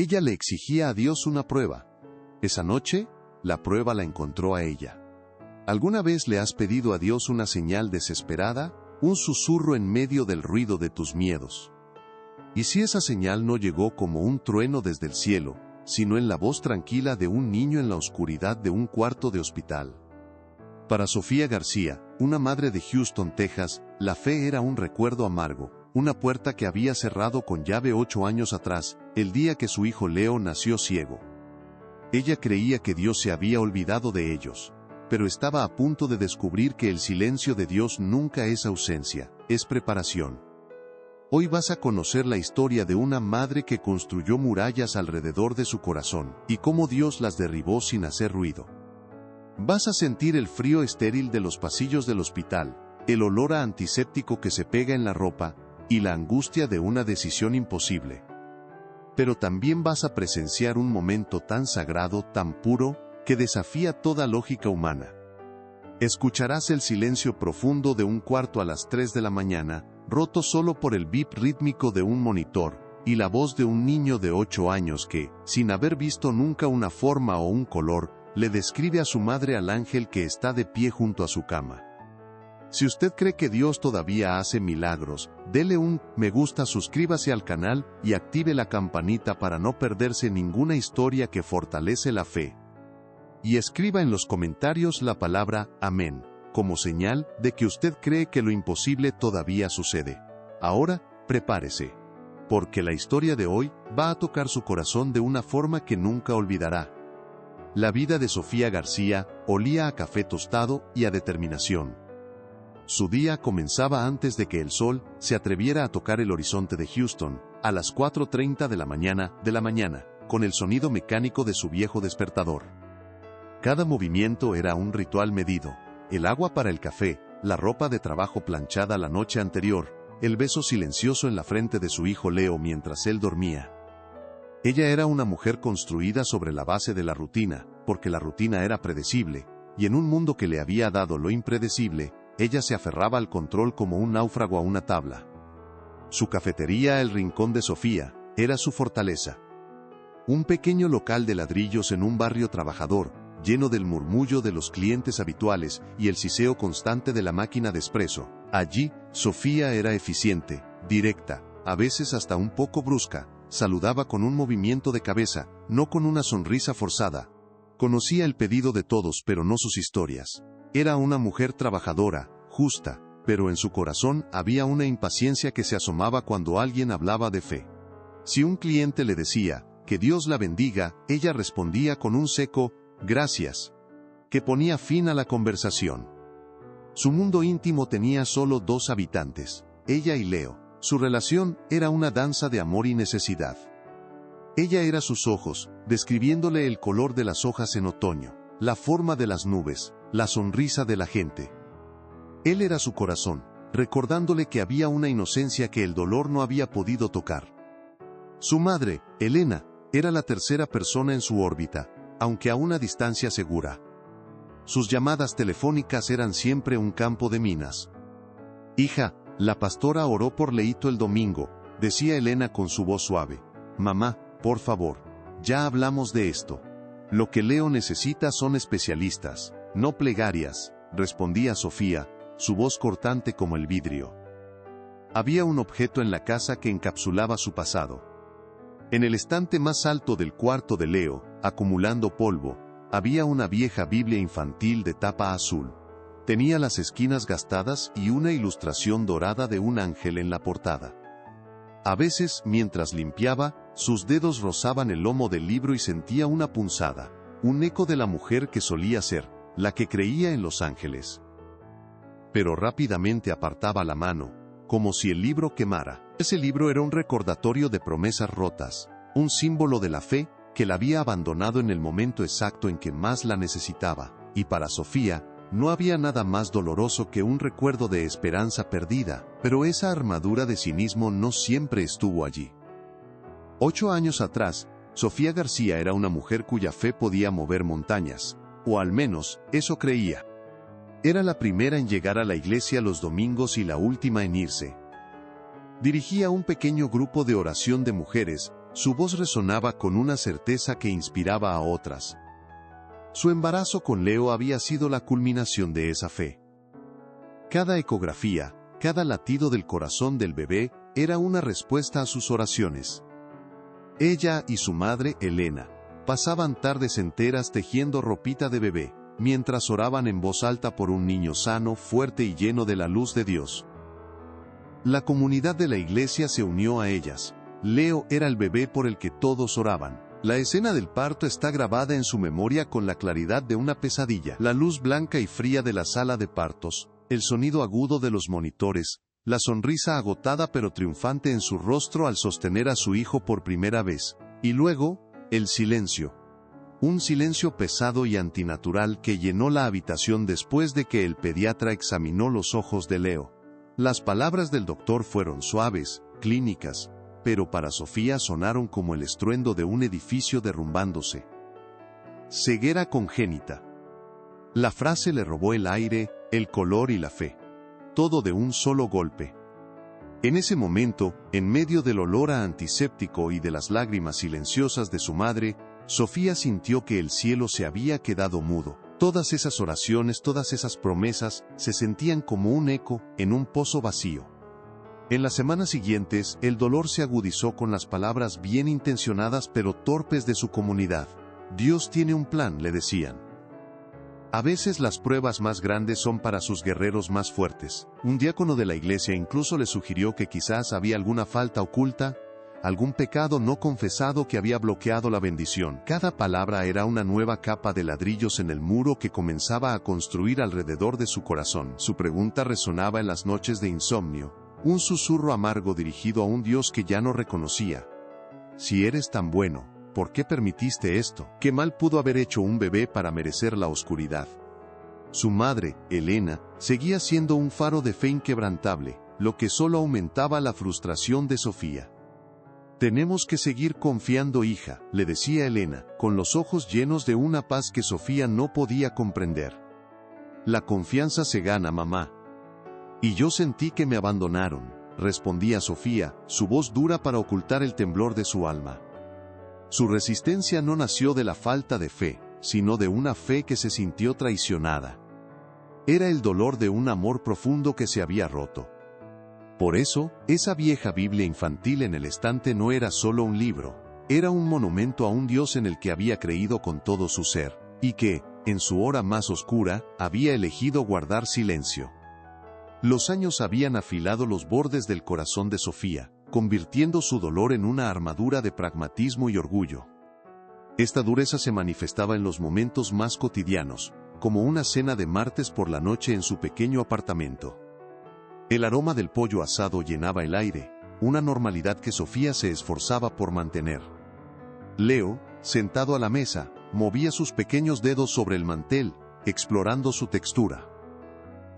Ella le exigía a Dios una prueba. Esa noche, la prueba la encontró a ella. ¿Alguna vez le has pedido a Dios una señal desesperada, un susurro en medio del ruido de tus miedos? ¿Y si esa señal no llegó como un trueno desde el cielo, sino en la voz tranquila de un niño en la oscuridad de un cuarto de hospital? Para Sofía García, una madre de Houston, Texas, la fe era un recuerdo amargo, una puerta que había cerrado con llave 8 años atrás, el día que su hijo Leo nació ciego. Ella creía que Dios se había olvidado de ellos, pero estaba a punto de descubrir que el silencio de Dios nunca es ausencia, es preparación. Hoy vas a conocer la historia de una madre que construyó murallas alrededor de su corazón, y cómo Dios las derribó sin hacer ruido. Vas a sentir el frío estéril de los pasillos del hospital, el olor a antiséptico que se pega en la ropa, y la angustia de una decisión imposible. Pero también vas a presenciar un momento tan sagrado, tan puro, que desafía toda lógica humana. Escucharás el silencio profundo de un cuarto a las 3 de la mañana, roto solo por el bip rítmico de un monitor, y la voz de un niño de 8 años que, sin haber visto nunca una forma o un color, le describe a su madre al ángel que está de pie junto a su cama. Si usted cree que Dios todavía hace milagros, dele un me gusta, suscríbase al canal y active la campanita para no perderse ninguna historia que fortalece la fe. Y escriba en los comentarios la palabra amén, como señal de que usted cree que lo imposible todavía sucede. Ahora, prepárese, porque la historia de hoy va a tocar su corazón de una forma que nunca olvidará. La vida de Sofía García olía a café tostado y a determinación. Su día comenzaba antes de que el sol se atreviera a tocar el horizonte de Houston, a las 4:30 de la mañana, con el sonido mecánico de su viejo despertador. Cada movimiento era un ritual medido: el agua para el café, la ropa de trabajo planchada la noche anterior, el beso silencioso en la frente de su hijo Leo mientras él dormía. Ella era una mujer construida sobre la base de la rutina, porque la rutina era predecible, y en un mundo que le había dado lo impredecible, ella se aferraba al control como un náufrago a una tabla. Su cafetería, el rincón de Sofía, era su fortaleza. Un pequeño local de ladrillos en un barrio trabajador, lleno del murmullo de los clientes habituales y el siseo constante de la máquina de espresso. Allí, Sofía era eficiente, directa, a veces hasta un poco brusca, saludaba con un movimiento de cabeza, no con una sonrisa forzada. Conocía el pedido de todos pero no sus historias. Era una mujer trabajadora, justa, pero en su corazón había una impaciencia que se asomaba cuando alguien hablaba de fe. Si un cliente le decía, "Que Dios la bendiga", ella respondía con un seco, "Gracias", que ponía fin a la conversación. Su mundo íntimo tenía solo 2 habitantes, ella y Leo. Su relación era una danza de amor y necesidad. Ella era sus ojos, describiéndole el color de las hojas en otoño, la forma de las nubes, la sonrisa de la gente. Él era su corazón, recordándole que había una inocencia que el dolor no había podido tocar. Su madre, Elena, era la tercera persona en su órbita, aunque a una distancia segura. Sus llamadas telefónicas eran siempre un campo de minas. "Hija, la pastora oró por Leito el domingo", decía Elena con su voz suave. "Mamá, por favor, ya hablamos de esto. Lo que Leo necesita son especialistas, no plegarias", respondía Sofía, su voz cortante como el vidrio. Había un objeto en la casa que encapsulaba su pasado. En el estante más alto del cuarto de Leo, acumulando polvo, había una vieja Biblia infantil de tapa azul. Tenía las esquinas gastadas y una ilustración dorada de un ángel en la portada. A veces, mientras limpiaba, sus dedos rozaban el lomo del libro y sentía una punzada, un eco de la mujer que solía ser, la que creía en los ángeles. Pero rápidamente apartaba la mano, como si el libro quemara. Ese libro era un recordatorio de promesas rotas, un símbolo de la fe que la había abandonado en el momento exacto en que más la necesitaba, y para Sofía, no había nada más doloroso que un recuerdo de esperanza perdida, pero esa armadura de cinismo no siempre estuvo allí. 8 años atrás, Sofía García era una mujer cuya fe podía mover montañas, o al menos, eso creía. Era la primera en llegar a la iglesia los domingos y la última en irse. Dirigía un pequeño grupo de oración de mujeres, Su voz resonaba con una certeza que inspiraba a otras. Su embarazo con Leo había sido la culminación de esa fe. Cada ecografía, cada latido del corazón del bebé, era una respuesta a sus oraciones. Ella y su madre, Elena, pasaban tardes enteras tejiendo ropita de bebé, mientras oraban en voz alta por un niño sano, fuerte y lleno de la luz de Dios. La comunidad de la iglesia se unió a ellas. Leo era el bebé por el que todos oraban. La escena del parto está grabada en su memoria con la claridad de una pesadilla. La luz blanca y fría de la sala de partos, el sonido agudo de los monitores, la sonrisa agotada pero triunfante en su rostro al sostener a su hijo por primera vez. Y luego, el silencio. Un silencio pesado y antinatural que llenó la habitación después de que el pediatra examinó los ojos de Leo. Las palabras del doctor fueron suaves, clínicas, pero para Sofía sonaron como el estruendo de un edificio derrumbándose. Ceguera congénita. La frase le robó el aire, el color y la fe. Todo de un solo golpe. En ese momento, en medio del olor a antiséptico y de las lágrimas silenciosas de su madre, Sofía sintió que el cielo se había quedado mudo. Todas esas oraciones, todas esas promesas, se sentían como un eco en un pozo vacío. En las semanas siguientes, el dolor se agudizó con las palabras bien intencionadas pero torpes de su comunidad. Dios tiene un plan, le decían. A veces las pruebas más grandes son para sus guerreros más fuertes. Un diácono de la iglesia incluso le sugirió que quizás había alguna falta oculta, algún pecado no confesado que había bloqueado la bendición. Cada palabra era una nueva capa de ladrillos en el muro que comenzaba a construir alrededor de su corazón. Su pregunta resonaba en las noches de insomnio, un susurro amargo dirigido a un Dios que ya no reconocía. Si eres tan bueno, ¿por qué permitiste esto? ¿Qué mal pudo haber hecho un bebé para merecer la oscuridad? Su madre, Elena, seguía siendo un faro de fe inquebrantable, lo que solo aumentaba la frustración de Sofía. Tenemos que seguir confiando, hija, le decía Elena, con los ojos llenos de una paz que Sofía no podía comprender. La confianza se gana, mamá. Y yo sentí que me abandonaron, respondía Sofía, su voz dura para ocultar el temblor de su alma. Su resistencia no nació de la falta de fe, sino de una fe que se sintió traicionada. Era el dolor de un amor profundo que se había roto. Por eso, esa vieja Biblia infantil en el estante no era solo un libro, era un monumento a un Dios en el que había creído con todo su ser, y que, en su hora más oscura, había elegido guardar silencio. Los años habían afilado los bordes del corazón de Sofía, convirtiendo su dolor en una armadura de pragmatismo y orgullo. Esta dureza se manifestaba en los momentos más cotidianos, como una cena de martes por la noche en su pequeño apartamento. El aroma del pollo asado llenaba el aire, una normalidad que Sofía se esforzaba por mantener. Leo, sentado a la mesa, movía sus pequeños dedos sobre el mantel, explorando su textura.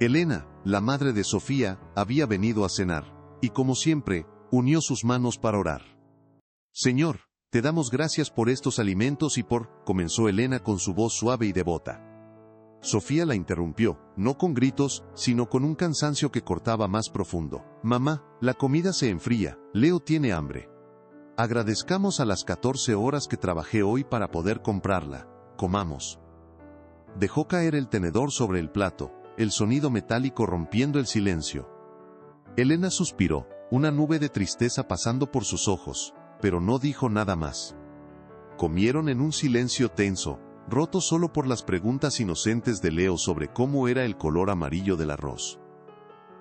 Elena, la madre de Sofía, había venido a cenar, y como siempre, unió sus manos para orar. Señor, te damos gracias por estos alimentos y comenzó Elena con su voz suave y devota. Sofía la interrumpió, no con gritos, sino con un cansancio que cortaba más profundo. Mamá, la comida se enfría, Leo tiene hambre. Agradezcamos a las 14 horas que trabajé hoy para poder comprarla. Comamos. Dejó caer el tenedor sobre el plato, el sonido metálico rompiendo el silencio. Elena suspiró, una nube de tristeza pasando por sus ojos, pero no dijo nada más. Comieron en un silencio tenso, roto solo por las preguntas inocentes de Leo sobre cómo era el color amarillo del arroz.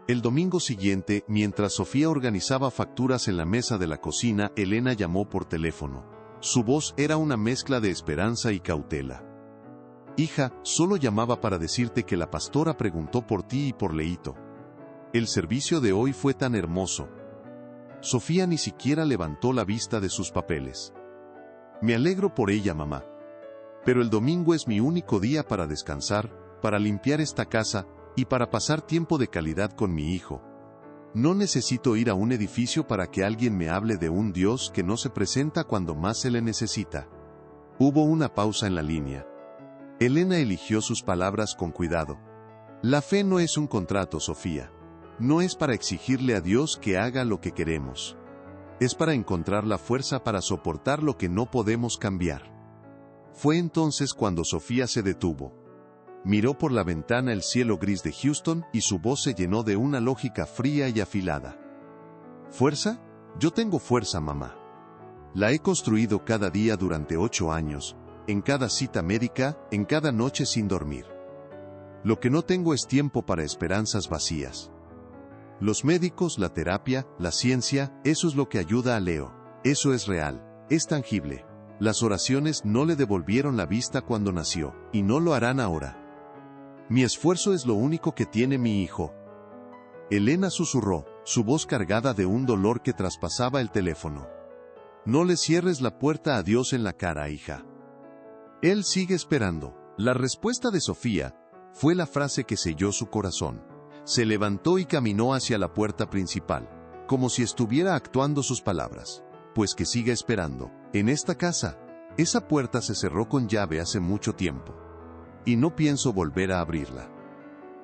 El domingo siguiente, mientras Sofía organizaba facturas en la mesa de la cocina, Elena llamó por teléfono. Su voz era una mezcla de esperanza y cautela. Hija, solo llamaba para decirte que la pastora preguntó por ti y por Leito. El servicio de hoy fue tan hermoso. Sofía ni siquiera levantó la vista de sus papeles. Me alegro por ella, mamá. Pero el domingo es mi único día para descansar, para limpiar esta casa, y para pasar tiempo de calidad con mi hijo. No necesito ir a un edificio para que alguien me hable de un Dios que no se presenta cuando más se le necesita. Hubo una pausa en la línea. Elena eligió sus palabras con cuidado. La fe no es un contrato, Sofía. No es para exigirle a Dios que haga lo que queremos. Es para encontrar la fuerza para soportar lo que no podemos cambiar. Fue entonces cuando Sofía se detuvo. Miró por la ventana el cielo gris de Houston y su voz se llenó de una lógica fría y afilada. ¿Fuerza? Yo tengo fuerza, mamá. La he construido cada día durante 8 años, en cada cita médica, en cada noche sin dormir. Lo que no tengo es tiempo para esperanzas vacías. Los médicos, la terapia, la ciencia, eso es lo que ayuda a Leo. Eso es real, es tangible. Las oraciones no le devolvieron la vista cuando nació, y no lo harán ahora. Mi esfuerzo es lo único que tiene mi hijo. Elena susurró, su voz cargada de un dolor que traspasaba el teléfono. No le cierres la puerta a Dios en la cara, hija. Él sigue esperando. La respuesta de Sofía fue la frase que selló su corazón. Se levantó y caminó hacia la puerta principal, como si estuviera actuando sus palabras. Pues que siga esperando. En esta casa, esa puerta se cerró con llave hace mucho tiempo. Y no pienso volver a abrirla.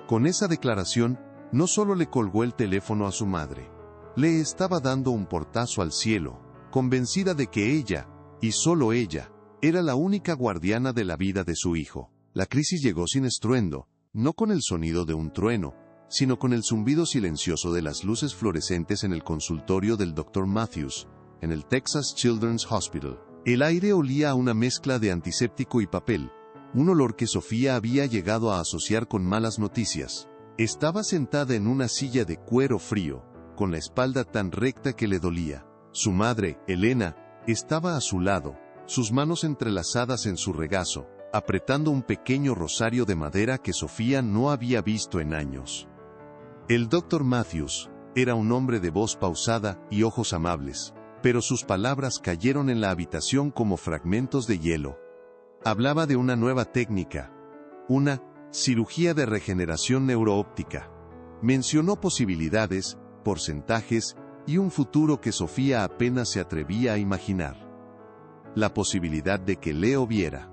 Con esa declaración, no solo le colgó el teléfono a su madre, le estaba dando un portazo al cielo, convencida de que ella, y solo ella, era la única guardiana de la vida de su hijo. La crisis llegó sin estruendo, no con el sonido de un trueno, sino con el zumbido silencioso de las luces fluorescentes en el consultorio del Dr. Matthews, en el Texas Children's Hospital. El aire olía a una mezcla de antiséptico y papel, un olor que Sofía había llegado a asociar con malas noticias. Estaba sentada en una silla de cuero frío, con la espalda tan recta que le dolía. Su madre, Elena, estaba a su lado, sus manos entrelazadas en su regazo, apretando un pequeño rosario de madera que Sofía no había visto en años. El Dr. Matthews era un hombre de voz pausada y ojos amables, pero sus palabras cayeron en la habitación como fragmentos de hielo. Hablaba de una nueva técnica, una cirugía de regeneración neuroóptica. Mencionó posibilidades, porcentajes y un futuro que Sofía apenas se atrevía a imaginar. La posibilidad de que Leo viera.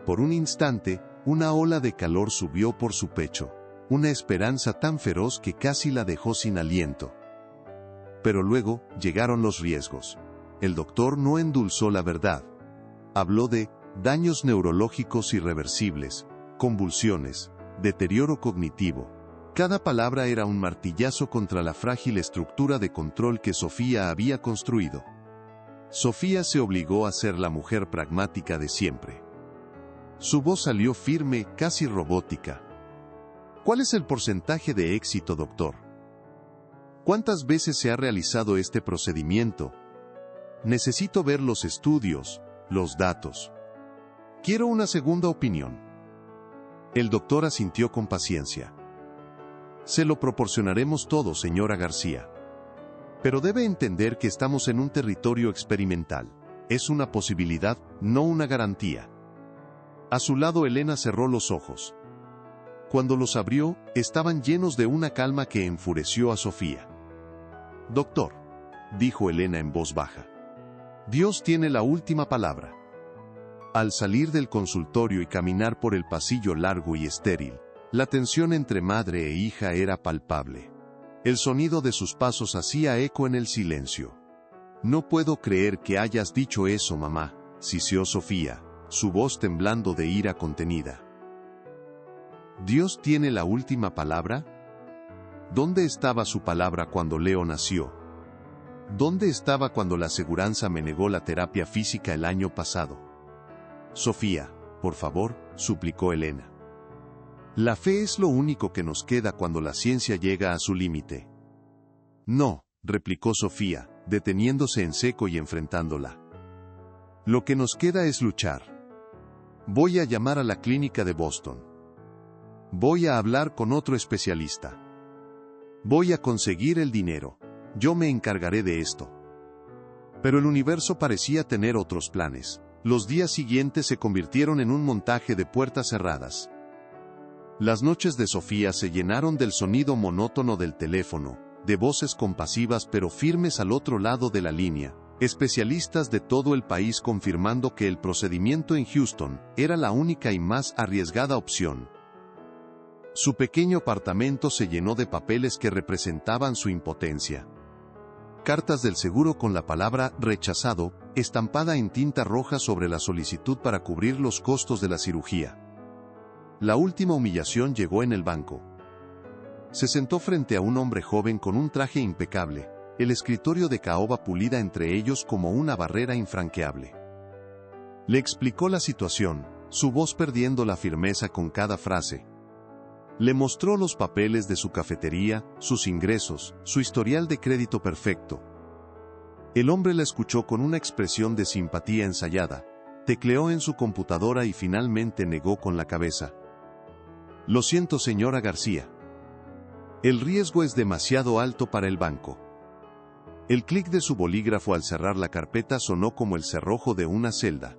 Por un instante, una ola de calor subió por su pecho, una esperanza tan feroz que casi la dejó sin aliento. Pero luego llegaron los riesgos. El doctor no endulzó la verdad. Habló de daños neurológicos irreversibles, convulsiones, deterioro cognitivo. Cada palabra era un martillazo contra la frágil estructura de control que Sofía había construido. Sofía se obligó a ser la mujer pragmática de siempre. Su voz salió firme, casi robótica. ¿Cuál es el porcentaje de éxito, doctor? ¿Cuántas veces se ha realizado este procedimiento? Necesito ver los estudios, los datos. Quiero una segunda opinión. El doctor asintió con paciencia. Se lo proporcionaremos todo, señora García. Pero debe entender que estamos en un territorio experimental. Es una posibilidad, no una garantía. A su lado Elena cerró los ojos. Cuando los abrió, estaban llenos de una calma que enfureció a Sofía. Doctor, dijo Elena en voz baja. Dios tiene la última palabra. Al salir del consultorio y caminar por el pasillo largo y estéril, la tensión entre madre e hija era palpable. El sonido de sus pasos hacía eco en el silencio. No puedo creer que hayas dicho eso, mamá, siseó Sofía, su voz temblando de ira contenida. ¿Dios tiene la última palabra? ¿Dónde estaba su palabra cuando Leo nació? ¿Dónde estaba cuando la aseguranza me negó la terapia física el año pasado? Sofía, por favor, suplicó Elena. La fe es lo único que nos queda cuando la ciencia llega a su límite. No, replicó Sofía, deteniéndose en seco y enfrentándola. Lo que nos queda es luchar. Voy a llamar a la clínica de Boston. Voy a hablar con otro especialista. Voy a conseguir el dinero. Yo me encargaré de esto. Pero el universo parecía tener otros planes. Los días siguientes se convirtieron en un montaje de puertas cerradas. Las noches de Sofía se llenaron del sonido monótono del teléfono, de voces compasivas pero firmes al otro lado de la línea, especialistas de todo el país confirmando que el procedimiento en Houston era la única y más arriesgada opción. Su pequeño apartamento se llenó de papeles que representaban su impotencia. Cartas del seguro con la palabra rechazado, estampada en tinta roja sobre la solicitud para cubrir los costos de la cirugía. La última humillación llegó en el banco. Se sentó frente a un hombre joven con un traje impecable, el escritorio de caoba pulida entre ellos como una barrera infranqueable. Le explicó la situación, su voz perdiendo la firmeza con cada frase. Le mostró los papeles de su cafetería, sus ingresos, su historial de crédito perfecto. El hombre la escuchó con una expresión de simpatía ensayada, tecleó en su computadora y finalmente negó con la cabeza. Lo siento, señora García. El riesgo es demasiado alto para el banco. El clic de su bolígrafo al cerrar la carpeta sonó como el cerrojo de una celda.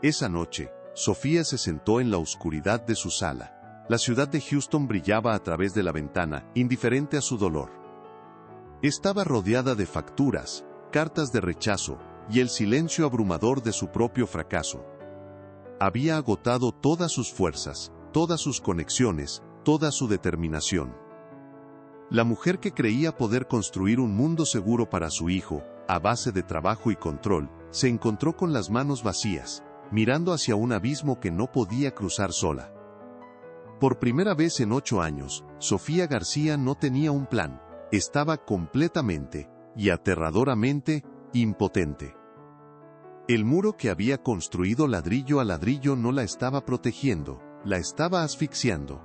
Esa noche, Sofía se sentó en la oscuridad de su sala. La ciudad de Houston brillaba a través de la ventana, indiferente a su dolor. Estaba rodeada de facturas, cartas de rechazo, y el silencio abrumador de su propio fracaso. Había agotado todas sus fuerzas, todas sus conexiones, toda su determinación. La mujer que creía poder construir un mundo seguro para su hijo, a base de trabajo y control, se encontró con las manos vacías, mirando hacia un abismo que no podía cruzar sola. Por primera vez en 8 años, Sofía García no tenía un plan, estaba completamente, y aterradoramente, impotente. El muro que había construido ladrillo a ladrillo no la estaba protegiendo, la estaba asfixiando.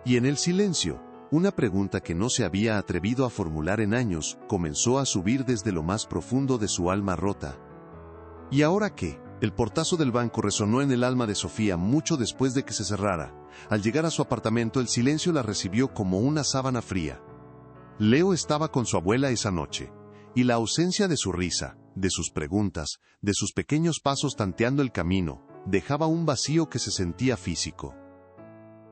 Y en el silencio, una pregunta que no se había atrevido a formular en años, comenzó a subir desde lo más profundo de su alma rota. ¿Y ahora qué? El portazo del banco resonó en el alma de Sofía mucho después de que se cerrara. Al llegar a su apartamento, el silencio la recibió como una sábana fría. Leo estaba con su abuela esa noche, y la ausencia de su risa, de sus preguntas, de sus pequeños pasos tanteando el camino, dejaba un vacío que se sentía físico.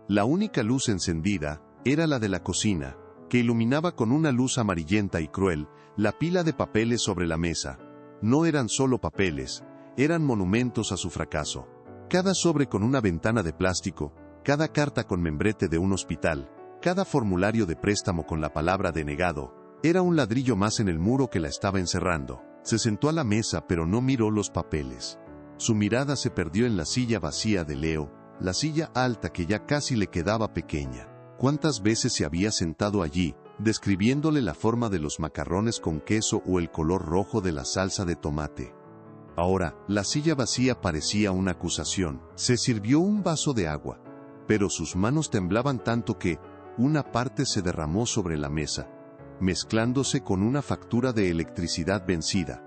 La única luz encendida era la de la cocina, que iluminaba con una luz amarillenta y cruel la pila de papeles sobre la mesa. No eran solo papeles, eran monumentos a su fracaso. Cada sobre con una ventana de plástico, cada carta con membrete de un hospital, cada formulario de préstamo con la palabra denegado, era un ladrillo más en el muro que la estaba encerrando. Se sentó a la mesa pero no miró los papeles. Su mirada se perdió en la silla vacía de Leo, la silla alta que ya casi le quedaba pequeña. ¿Cuántas veces se había sentado allí, describiéndole la forma de los macarrones con queso o el color rojo de la salsa de tomate? Ahora, la silla vacía parecía una acusación. Se sirvió un vaso de agua, pero sus manos temblaban tanto que una parte se derramó sobre la mesa, mezclándose con una factura de electricidad vencida.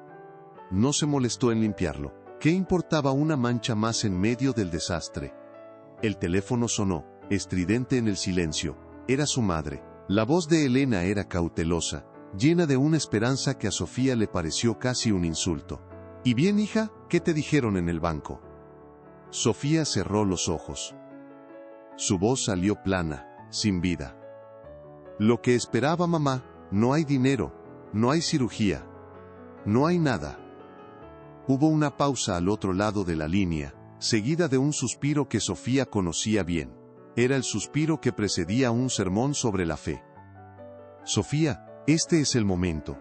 No se molestó en limpiarlo. ¿Qué importaba una mancha más en medio del desastre? El teléfono sonó, estridente en el silencio. Era su madre. La voz de Elena era cautelosa, llena de una esperanza que a Sofía le pareció casi un insulto. ¿Y bien, hija? ¿Qué te dijeron en el banco? Sofía cerró los ojos. Su voz salió plana, sin vida. Lo que esperaba mamá, no hay dinero, no hay cirugía, no hay nada. Hubo una pausa al otro lado de la línea, seguida de un suspiro que Sofía conocía bien. Era el suspiro que precedía un sermón sobre la fe. Sofía, este es el momento.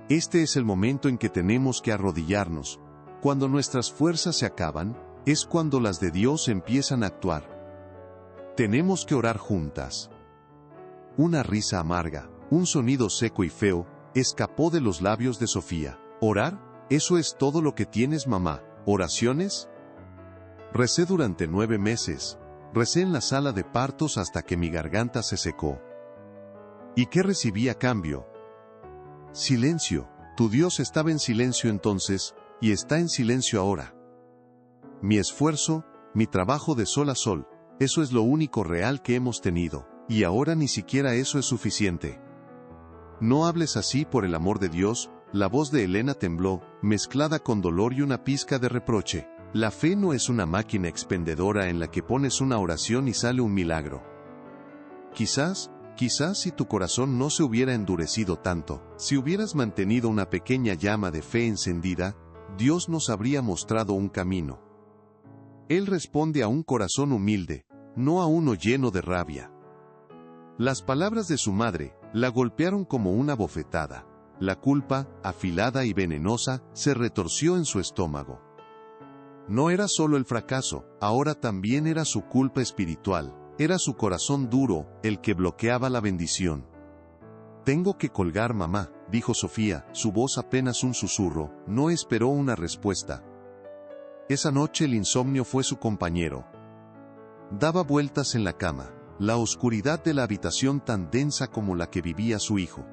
Este es el momento en que tenemos que arrodillarnos. Cuando nuestras fuerzas se acaban, es cuando las de Dios empiezan a actuar. Tenemos que orar juntas. Una risa amarga, un sonido seco y feo, escapó de los labios de Sofía. ¿Orar? ¿Eso es todo lo que tienes, mamá? ¿Oraciones? Recé durante 9 meses. Recé en la sala de partos hasta que mi garganta se secó. ¿Y qué recibí a cambio? Silencio. Tu Dios estaba en silencio entonces, y está en silencio ahora. Mi esfuerzo, mi trabajo de sol a sol, eso es lo único real que hemos tenido, y ahora ni siquiera eso es suficiente. No hables así, por el amor de Dios. La voz de Elena tembló, mezclada con dolor y una pizca de reproche. La fe no es una máquina expendedora en la que pones una oración y sale un milagro. Quizás si tu corazón no se hubiera endurecido tanto, si hubieras mantenido una pequeña llama de fe encendida, Dios nos habría mostrado un camino. Él responde a un corazón humilde, no a uno lleno de rabia. Las palabras de su madre la golpearon como una bofetada. La culpa, afilada y venenosa, se retorció en su estómago. No era solo el fracaso, ahora también era su culpa espiritual. Era su corazón duro, el que bloqueaba la bendición. «Tengo que colgar, mamá», dijo Sofía, su voz apenas un susurro. No esperó una respuesta. Esa noche el insomnio fue su compañero. Daba vueltas en la cama, la oscuridad de la habitación tan densa como la que vivía su hijo.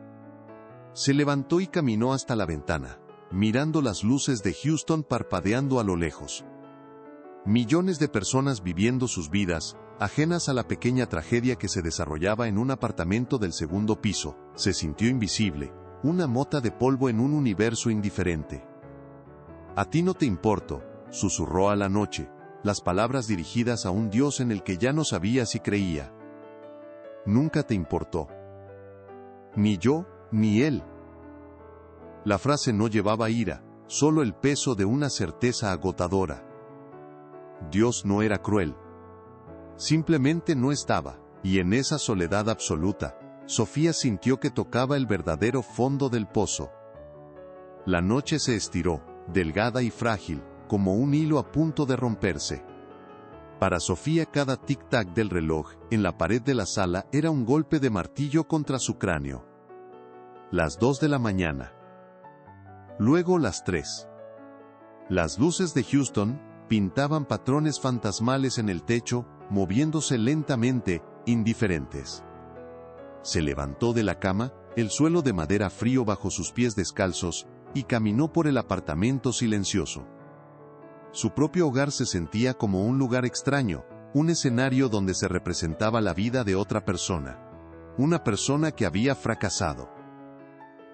Se levantó y caminó hasta la ventana, mirando las luces de Houston parpadeando a lo lejos. Millones de personas viviendo sus vidas, ajenas a la pequeña tragedia que se desarrollaba en un apartamento del segundo piso. Se sintió invisible, una mota de polvo en un universo indiferente. «A ti no te importo», susurró a la noche, las palabras dirigidas a un Dios en el que ya no sabía si creía. «Nunca te importó. Ni yo, ni él». La frase no llevaba ira, solo el peso de una certeza agotadora. Dios no era cruel. Simplemente no estaba, y en esa soledad absoluta, Sofía sintió que tocaba el verdadero fondo del pozo. La noche se estiró, delgada y frágil, como un hilo a punto de romperse. Para Sofía cada tic-tac del reloj, en la pared de la sala, era un golpe de martillo contra su cráneo. Las 2 de la mañana. Luego las 3. Las luces de Houston pintaban patrones fantasmales en el techo, moviéndose lentamente, indiferentes. Se levantó de la cama, el suelo de madera frío bajo sus pies descalzos, y caminó por el apartamento silencioso. Su propio hogar se sentía como un lugar extraño, un escenario donde se representaba la vida de otra persona. Una persona que había fracasado.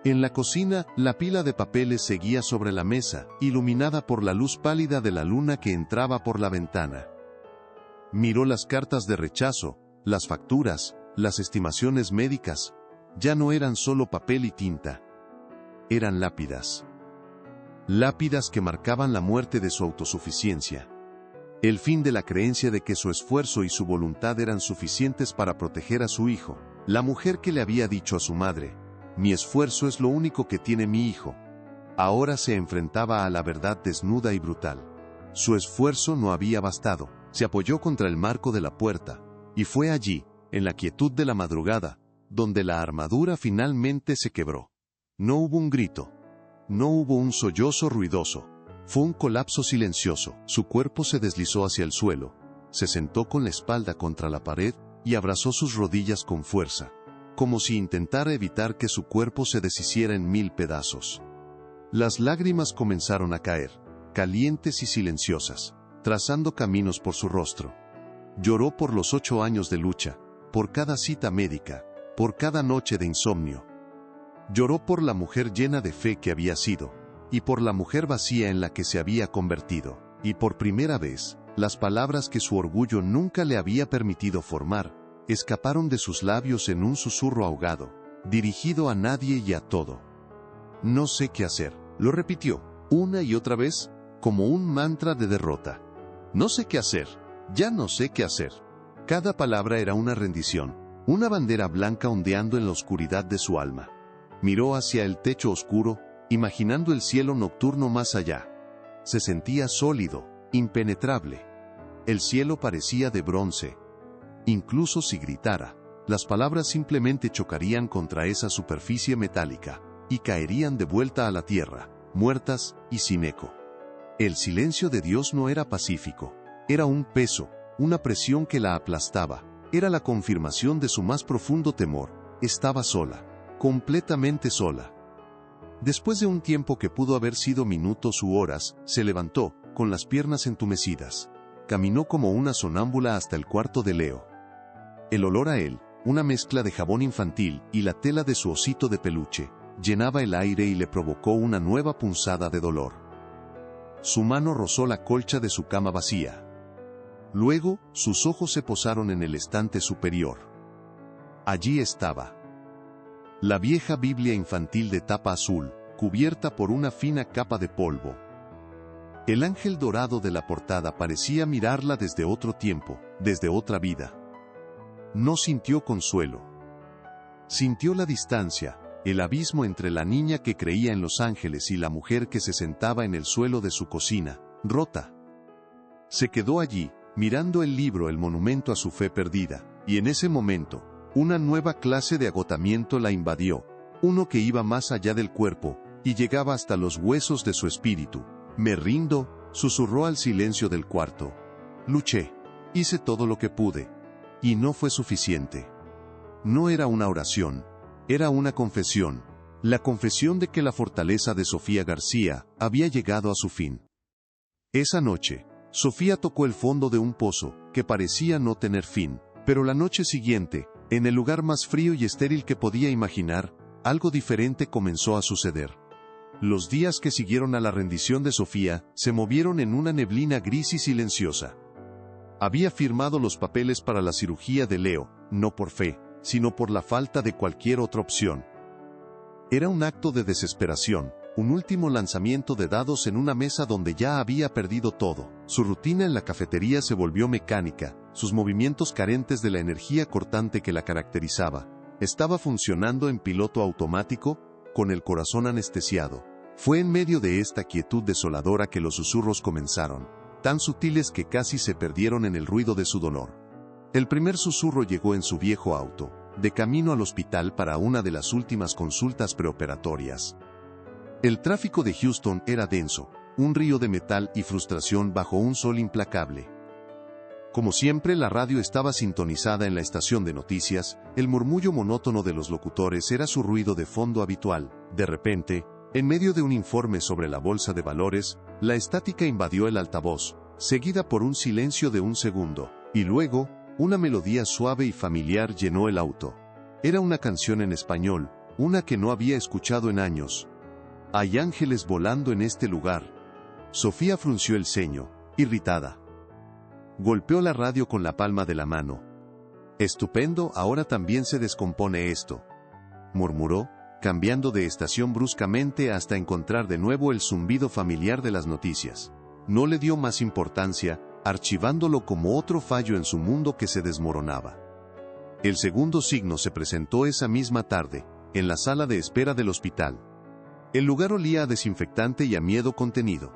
En la cocina, la pila de papeles seguía sobre la mesa, iluminada por la luz pálida de la luna que entraba por la ventana. Miró las cartas de rechazo, las facturas, las estimaciones médicas. Ya no eran solo papel y tinta. Eran lápidas. Lápidas que marcaban la muerte de su autosuficiencia. El fin de la creencia de que su esfuerzo y su voluntad eran suficientes para proteger a su hijo. La mujer que le había dicho a su madre: «Mi esfuerzo es lo único que tiene mi hijo», ahora se enfrentaba a la verdad desnuda y brutal. Su esfuerzo no había bastado. Se apoyó contra el marco de la puerta, y fue allí, en la quietud de la madrugada, donde la armadura finalmente se quebró. No hubo un grito. No hubo un sollozo ruidoso. Fue un colapso silencioso. Su cuerpo se deslizó hacia el suelo, se sentó con la espalda contra la pared, y abrazó sus rodillas con fuerza, como si intentara evitar que su cuerpo se deshiciera en 1000 pedazos. Las lágrimas comenzaron a caer, calientes y silenciosas, trazando caminos por su rostro. Lloró por los 8 años de lucha, por cada cita médica, por cada noche de insomnio. Lloró por la mujer llena de fe que había sido, y por la mujer vacía en la que se había convertido, y por primera vez, las palabras que su orgullo nunca le había permitido formar, escaparon de sus labios en un susurro ahogado, dirigido a nadie y a todo. «No sé qué hacer», lo repitió, una y otra vez, como un mantra de derrota. «No sé qué hacer, ya no sé qué hacer». Cada palabra era una rendición, una bandera blanca ondeando en la oscuridad de su alma. Miró hacia el techo oscuro, imaginando el cielo nocturno más allá. Se sentía sólido, impenetrable. El cielo parecía de bronce. Incluso si gritara, las palabras simplemente chocarían contra esa superficie metálica, y caerían de vuelta a la tierra, muertas y sin eco. El silencio de Dios no era pacífico, era un peso, una presión que la aplastaba, era la confirmación de su más profundo temor. Estaba sola, completamente sola. Después de un tiempo que pudo haber sido minutos u horas, se levantó, con las piernas entumecidas. Caminó como una sonámbula hasta el cuarto de Leo. El olor a él, una mezcla de jabón infantil y la tela de su osito de peluche, llenaba el aire y le provocó una nueva punzada de dolor. Su mano rozó la colcha de su cama vacía. Luego, sus ojos se posaron en el estante superior. Allí estaba. La vieja Biblia infantil de tapa azul, cubierta por una fina capa de polvo. El ángel dorado de la portada parecía mirarla desde otro tiempo, desde otra vida. No sintió consuelo, Sintió la distancia, el abismo entre la niña que creía en los ángeles y la mujer que se sentaba en el suelo de su cocina, rota. Se quedó allí, mirando el libro El monumento a su fe perdida, y en ese momento, una nueva clase de agotamiento la invadió, uno que iba más allá del cuerpo, y llegaba hasta los huesos de su espíritu. Me rindo, susurró al silencio del cuarto. Luché. Hice todo lo que pude. Y no fue suficiente. No era una oración. Era una confesión. La confesión de que la fortaleza de Sofía García había llegado a su fin. Esa noche, Sofía tocó el fondo de un pozo, que parecía no tener fin, pero la noche siguiente, en el lugar más frío y estéril que podía imaginar, algo diferente comenzó a suceder. Los días que siguieron a la rendición de Sofía se movieron en una neblina gris y silenciosa. Había firmado los papeles para la cirugía de Leo, no por fe, sino por la falta de cualquier otra opción. Era un acto de desesperación, un último lanzamiento de dados en una mesa donde ya había perdido todo. Su rutina en la cafetería se volvió mecánica, sus movimientos carentes de la energía cortante que la caracterizaba. Estaba funcionando en piloto automático, con el corazón anestesiado. Fue en medio de esta quietud desoladora que los susurros comenzaron, tan sutiles que casi se perdieron en el ruido de su dolor. El primer susurro llegó en su viejo auto, de camino al hospital para una de las últimas consultas preoperatorias. El tráfico de Houston era denso, un río de metal y frustración bajo un sol implacable. Como siempre, la radio estaba sintonizada en la estación de noticias, el murmullo monótono de los locutores era su ruido de fondo habitual. De repente, en medio de un informe sobre la bolsa de valores, la estática invadió el altavoz, seguida por un silencio de un segundo, y luego, una melodía suave y familiar llenó el auto. Era una canción en español, una que no había escuchado en años. Hay ángeles volando en este lugar. Sofía frunció el ceño, irritada. Golpeó la radio con la palma de la mano. Estupendo, ahora también se descompone esto, murmuró, cambiando de estación bruscamente hasta encontrar de nuevo el zumbido familiar de las noticias. No le dio más importancia, archivándolo como otro fallo en su mundo que se desmoronaba. El segundo signo se presentó esa misma tarde, en la sala de espera del hospital. El lugar olía a desinfectante y a miedo contenido.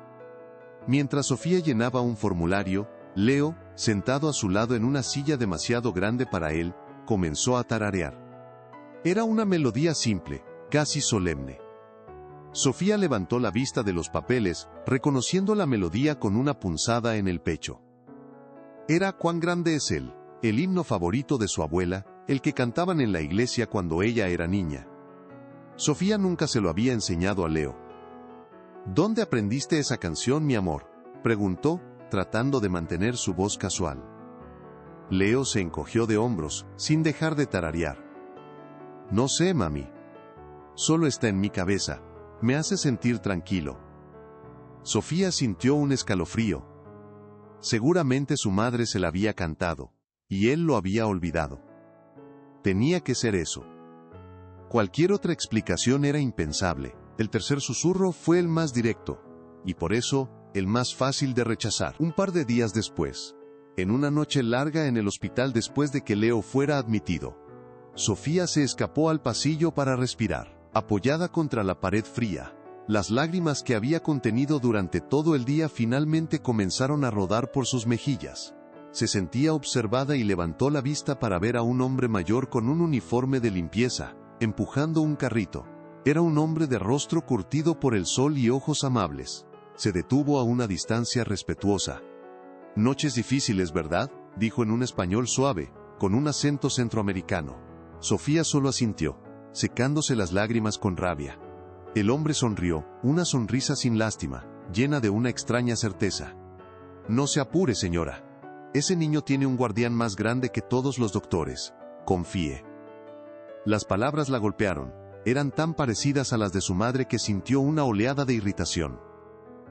Mientras Sofía llenaba un formulario, Leo, sentado a su lado en una silla demasiado grande para él, comenzó a tararear. Era una melodía simple, casi solemne. Sofía levantó la vista de los papeles, reconociendo la melodía con una punzada en el pecho. Era «Cuán grande es él», el himno favorito de su abuela, el que cantaban en la iglesia cuando ella era niña. Sofía nunca se lo había enseñado a Leo. «¿Dónde aprendiste esa canción, mi amor?», preguntó, tratando de mantener su voz casual. Leo se encogió de hombros, sin dejar de tararear. «No sé, mami. Solo está en mi cabeza. Me hace sentir tranquilo». Sofía sintió un escalofrío. Seguramente su madre se la había cantado, y él lo había olvidado. Tenía que ser eso. Cualquier otra explicación era impensable. El tercer susurro fue el más directo, y por eso, el más fácil de rechazar. Un par de días después, en una noche larga en el hospital después de que Leo fuera admitido, Sofía se escapó al pasillo para respirar, apoyada contra la pared fría. Las lágrimas que había contenido durante todo el día finalmente comenzaron a rodar por sus mejillas. Se sentía observada y levantó la vista para ver a un hombre mayor con un uniforme de limpieza, empujando un carrito. Era un hombre de rostro curtido por el sol y ojos amables. Se detuvo a una distancia respetuosa. «Noches difíciles, ¿verdad?», dijo en un español suave, con un acento centroamericano. Sofía solo asintió, secándose las lágrimas con rabia. El hombre sonrió, una sonrisa sin lástima, llena de una extraña certeza. «No se apure, señora. Ese niño tiene un guardián más grande que todos los doctores. Confíe». Las palabras la golpearon. Eran tan parecidas a las de su madre que sintió una oleada de irritación.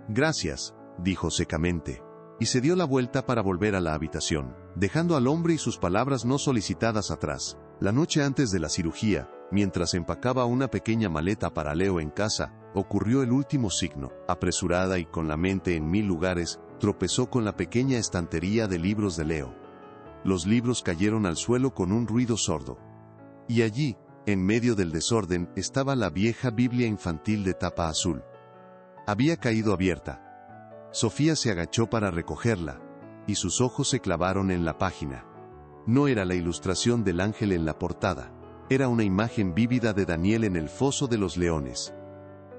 «Gracias», dijo secamente, y se dio la vuelta para volver a la habitación, dejando al hombre y sus palabras no solicitadas atrás. La noche antes de la cirugía, mientras empacaba una pequeña maleta para Leo en casa, ocurrió el último signo. Apresurada y con la mente en mil lugares, tropezó con la pequeña estantería de libros de Leo. Los libros cayeron al suelo con un ruido sordo. Y allí, en medio del desorden, estaba la vieja Biblia infantil de tapa azul. Había caído abierta. Sofía se agachó para recogerla, y sus ojos se clavaron en la página. No era la ilustración del ángel en la portada, era una imagen vívida de Daniel en el foso de los leones.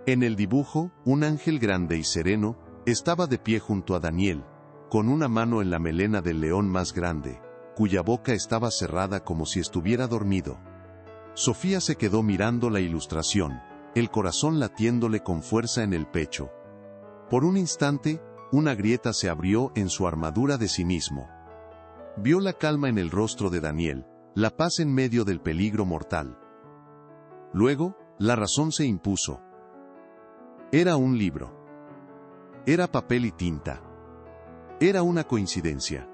En el dibujo, un ángel grande y sereno estaba de pie junto a Daniel, con una mano en la melena del león más grande, cuya boca estaba cerrada como si estuviera dormido. Sofía se quedó mirando la ilustración, el corazón latiéndole con fuerza en el pecho. Por un instante, una grieta se abrió en su armadura de cinismo. Vio la calma en el rostro de Daniel, la paz en medio del peligro mortal. Luego, la razón se impuso. Era un libro. Era papel y tinta. Era una coincidencia.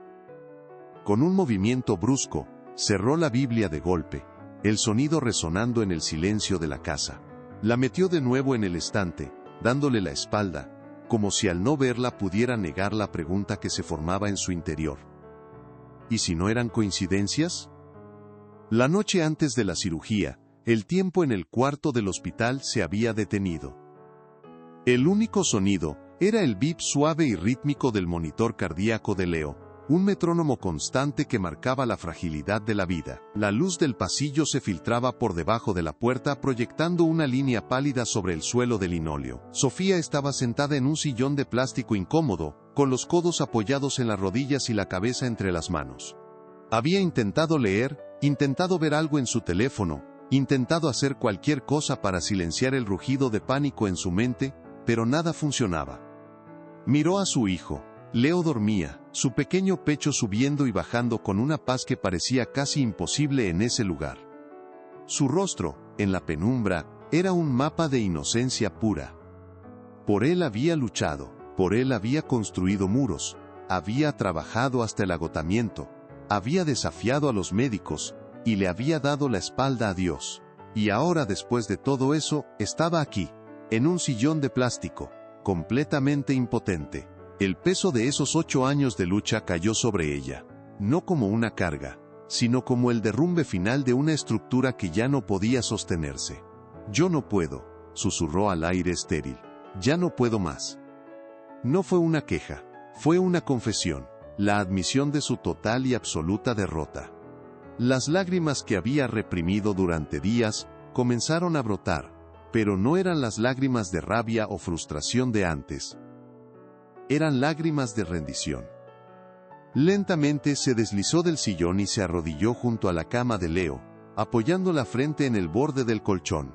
Con un movimiento brusco, cerró la Biblia de golpe, el sonido resonando en el silencio de la casa. La metió de nuevo en el estante, dándole la espalda, como si al no verla pudiera negar la pregunta que se formaba en su interior. ¿Y si no eran coincidencias? La noche antes de la cirugía, el tiempo en el cuarto del hospital se había detenido. El único sonido era el bip suave y rítmico del monitor cardíaco de Leo, un metrónomo constante que marcaba la fragilidad de la vida. La luz del pasillo se filtraba por debajo de la puerta proyectando una línea pálida sobre el suelo de linóleo. Sofía estaba sentada en un sillón de plástico incómodo, con los codos apoyados en las rodillas y la cabeza entre las manos. Había intentado leer, intentado ver algo en su teléfono, intentado hacer cualquier cosa para silenciar el rugido de pánico en su mente, pero nada funcionaba. Miró a su hijo. Leo dormía, su pequeño pecho subiendo y bajando con una paz que parecía casi imposible en ese lugar. Su rostro, en la penumbra, era un mapa de inocencia pura. Por él había luchado, por él había construido muros, había trabajado hasta el agotamiento, había desafiado a los médicos, y le había dado la espalda a Dios. Y ahora, después de todo eso, estaba aquí, en un sillón de plástico, completamente impotente. El peso de esos 8 años de lucha cayó sobre ella, no como una carga, sino como el derrumbe final de una estructura que ya no podía sostenerse. «Yo no puedo», susurró al aire estéril. «Ya no puedo más». No fue una queja, fue una confesión, la admisión de su total y absoluta derrota. Las lágrimas que había reprimido durante días comenzaron a brotar, pero no eran las lágrimas de rabia o frustración de antes. Eran lágrimas de rendición. Lentamente se deslizó del sillón y se arrodilló junto a la cama de Leo, apoyando la frente en el borde del colchón.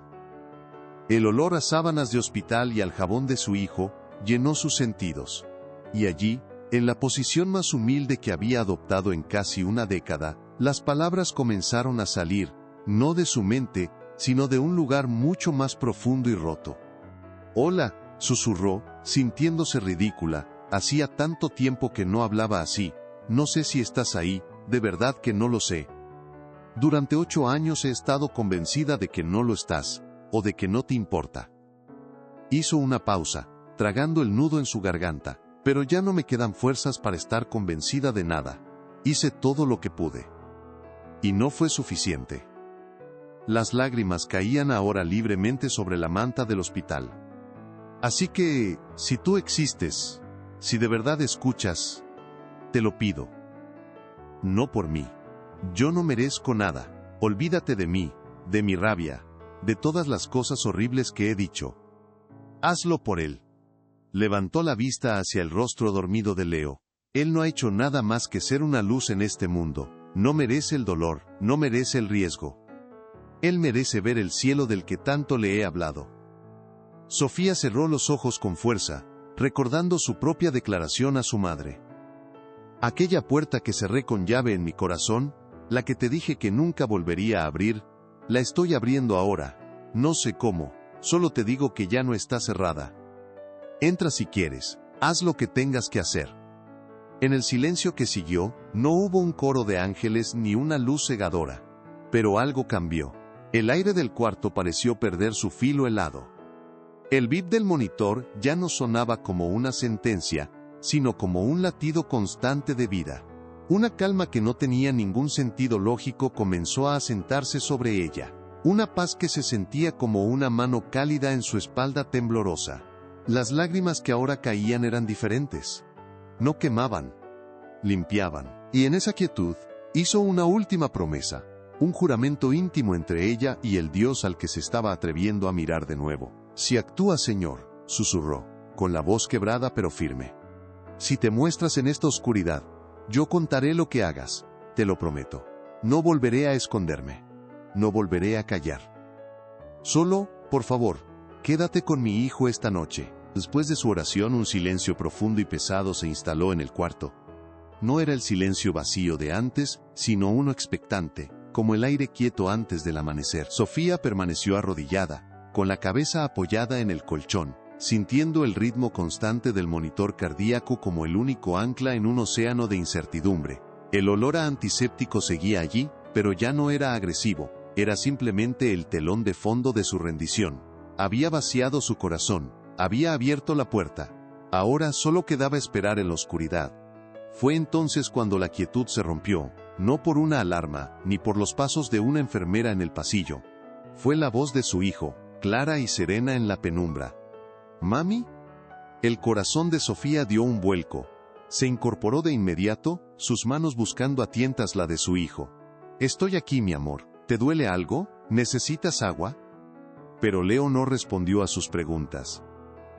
El olor a sábanas de hospital y al jabón de su hijo llenó sus sentidos. Y allí, en la posición más humilde que había adoptado en casi una década, las palabras comenzaron a salir, no de su mente, sino de un lugar mucho más profundo y roto. «Hola», susurró, sintiéndose ridícula, hacía tanto tiempo que no hablaba así, «no sé si estás ahí, de verdad que no lo sé. Durante 8 años he estado convencida de que no lo estás, o de que no te importa». Hizo una pausa, tragando el nudo en su garganta, «pero ya no me quedan fuerzas para estar convencida de nada. Hice todo lo que pude. Y no fue suficiente». Las lágrimas caían ahora libremente sobre la manta del hospital. «Así que, si tú existes, si de verdad escuchas, te lo pido. No por mí. Yo no merezco nada. Olvídate de mí, de mi rabia, de todas las cosas horribles que he dicho. Hazlo por él». Levantó la vista hacia el rostro dormido de Leo. Él no ha hecho nada más que ser una luz en este mundo. No merece el dolor, no merece el riesgo. Él merece ver el cielo del que tanto le he hablado. Sofía cerró los ojos con fuerza, recordando su propia declaración a su madre. «Aquella puerta que cerré con llave en mi corazón, la que te dije que nunca volvería a abrir, la estoy abriendo ahora, no sé cómo, solo te digo que ya no está cerrada. Entra si quieres, haz lo que tengas que hacer». En el silencio que siguió, no hubo un coro de ángeles ni una luz cegadora. Pero algo cambió. El aire del cuarto pareció perder su filo helado. El bip del monitor ya no sonaba como una sentencia, sino como un latido constante de vida. Una calma que no tenía ningún sentido lógico comenzó a asentarse sobre ella. Una paz que se sentía como una mano cálida en su espalda temblorosa. Las lágrimas que ahora caían eran diferentes. No quemaban, limpiaban. Y en esa quietud, hizo una última promesa, un juramento íntimo entre ella y el Dios al que se estaba atreviendo a mirar de nuevo. Si actúas, Señor, susurró, con la voz quebrada pero firme. Si te muestras en esta oscuridad, yo contaré lo que hagas, te lo prometo. No volveré a esconderme. No volveré a callar. Solo, por favor, quédate con mi hijo esta noche. Después de su oración, un silencio profundo y pesado se instaló en el cuarto. No era el silencio vacío de antes, sino uno expectante, como el aire quieto antes del amanecer. Sofía permaneció arrodillada, con la cabeza apoyada en el colchón, sintiendo el ritmo constante del monitor cardíaco como el único ancla en un océano de incertidumbre. El olor a antiséptico seguía allí, pero ya no era agresivo, era simplemente el telón de fondo de su rendición. Había vaciado su corazón, había abierto la puerta. Ahora solo quedaba esperar en la oscuridad. Fue entonces cuando la quietud se rompió, no por una alarma, ni por los pasos de una enfermera en el pasillo. Fue la voz de su hijo, clara y serena en la penumbra. ¿Mami? El corazón de Sofía dio un vuelco. Se incorporó de inmediato, sus manos buscando a tientas la de su hijo. Estoy aquí, mi amor. ¿Te duele algo? ¿Necesitas agua? Pero Leo no respondió a sus preguntas.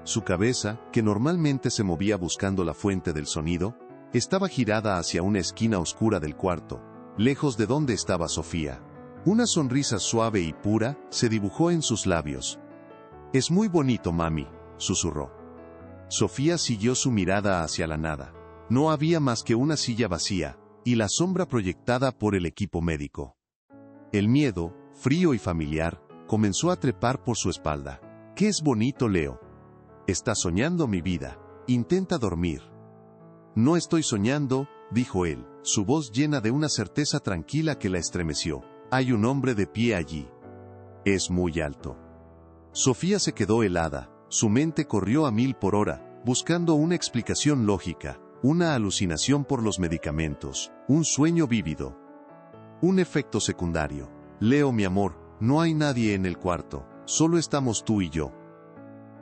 Su cabeza, que normalmente se movía buscando la fuente del sonido, estaba girada hacia una esquina oscura del cuarto, lejos de donde estaba Sofía. Una sonrisa suave y pura se dibujó en sus labios. Es muy bonito, mami, susurró. Sofía siguió su mirada hacia la nada. No había más que una silla vacía, y la sombra proyectada por el equipo médico. El miedo, frío y familiar, comenzó a trepar por su espalda. ¿Qué es bonito, Leo? Estás soñando, mi vida. Intenta dormir. No estoy soñando, dijo él, su voz llena de una certeza tranquila que la estremeció. Hay un hombre de pie allí. Es muy alto. Sofía se quedó helada, su mente corrió a 1000 por hora, buscando una explicación lógica, una alucinación por los medicamentos, un sueño vívido. Un efecto secundario. Leo, mi amor, no hay nadie en el cuarto, solo estamos tú y yo.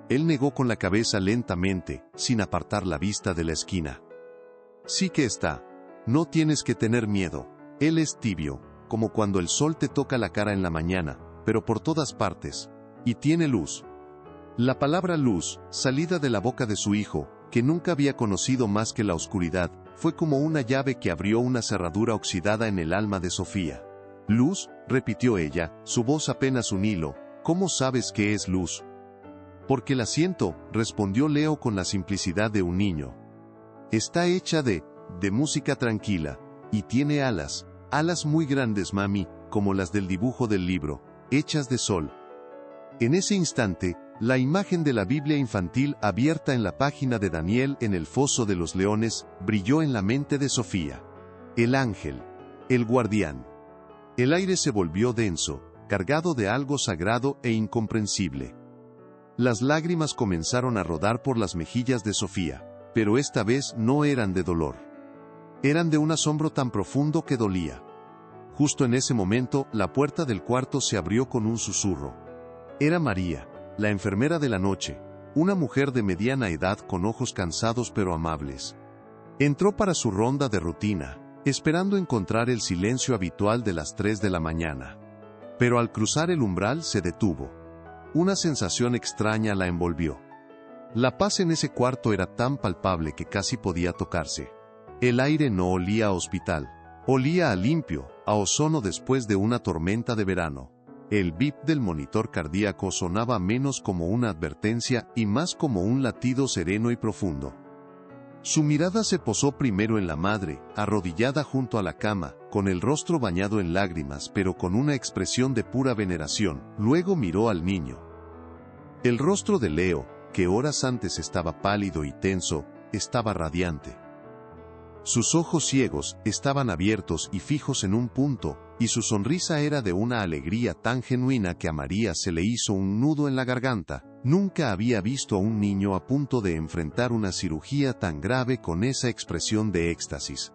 Él negó con la cabeza lentamente, sin apartar la vista de la esquina. Sí que está. No tienes que tener miedo. Él es tibio, como cuando el sol te toca la cara en la mañana, pero por todas partes. Y tiene luz. La palabra luz, salida de la boca de su hijo, que nunca había conocido más que la oscuridad, fue como una llave que abrió una cerradura oxidada en el alma de Sofía. Luz, repitió ella, su voz apenas un hilo. ¿Cómo sabes qué es luz? Porque la siento, respondió Leo con la simplicidad de un niño. Está hecha de música tranquila, y tiene alas, alas muy grandes, mami, como las del dibujo del libro, hechas de sol. En ese instante, la imagen de la Biblia infantil abierta en la página de Daniel en el foso de los leones, brilló en la mente de Sofía. El ángel, el guardián. El aire se volvió denso, cargado de algo sagrado e incomprensible. Las lágrimas comenzaron a rodar por las mejillas de Sofía, pero esta vez no eran de dolor. Eran de un asombro tan profundo que dolía. Justo en ese momento, la puerta del cuarto se abrió con un susurro. Era María, la enfermera de la noche, una mujer de mediana edad con ojos cansados pero amables. Entró para su ronda de rutina, esperando encontrar el silencio habitual de las 3 de la mañana. Pero al cruzar el umbral se detuvo. Una sensación extraña la envolvió. La paz en ese cuarto era tan palpable que casi podía tocarse. El aire no olía a hospital. Olía a limpio, a ozono después de una tormenta de verano. El bip del monitor cardíaco sonaba menos como una advertencia y más como un latido sereno y profundo. Su mirada se posó primero en la madre, arrodillada junto a la cama, con el rostro bañado en lágrimas pero con una expresión de pura veneración. Luego miró al niño. El rostro de Leo, que horas antes estaba pálido y tenso, estaba radiante. Sus ojos ciegos estaban abiertos y fijos en un punto, y su sonrisa era de una alegría tan genuina que a María se le hizo un nudo en la garganta. Nunca había visto a un niño a punto de enfrentar una cirugía tan grave con esa expresión de éxtasis.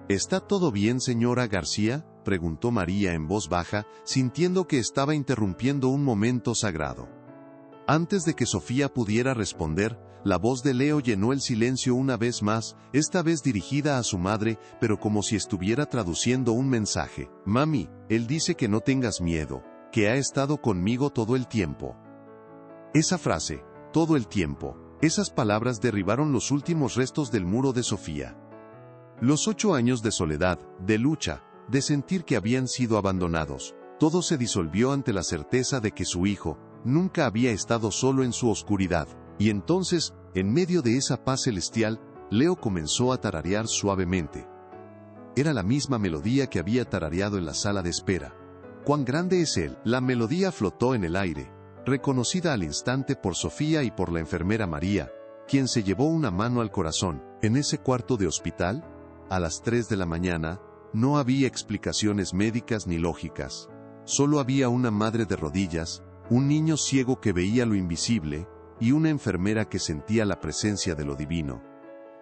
¿Está todo bien, señora García?, preguntó María en voz baja, sintiendo que estaba interrumpiendo un momento sagrado. Antes de que Sofía pudiera responder, la voz de Leo llenó el silencio una vez más, esta vez dirigida a su madre, pero como si estuviera traduciendo un mensaje. Mami, él dice que no tengas miedo, que ha estado conmigo todo el tiempo. Esa frase, todo el tiempo, esas palabras derribaron los últimos restos del muro de Sofía. Los 8 años de soledad, de lucha, de sentir que habían sido abandonados, todo se disolvió ante la certeza de que su hijo nunca había estado solo en su oscuridad. Y entonces, en medio de esa paz celestial, Leo comenzó a tararear suavemente. Era la misma melodía que había tarareado en la sala de espera. ¡Cuán grande es él! La melodía flotó en el aire, reconocida al instante por Sofía y por la enfermera María, quien se llevó una mano al corazón. En ese cuarto de hospital, a las 3 de la mañana, no había explicaciones médicas ni lógicas. Solo había una madre de rodillas, un niño ciego que veía lo invisible, y una enfermera que sentía la presencia de lo divino.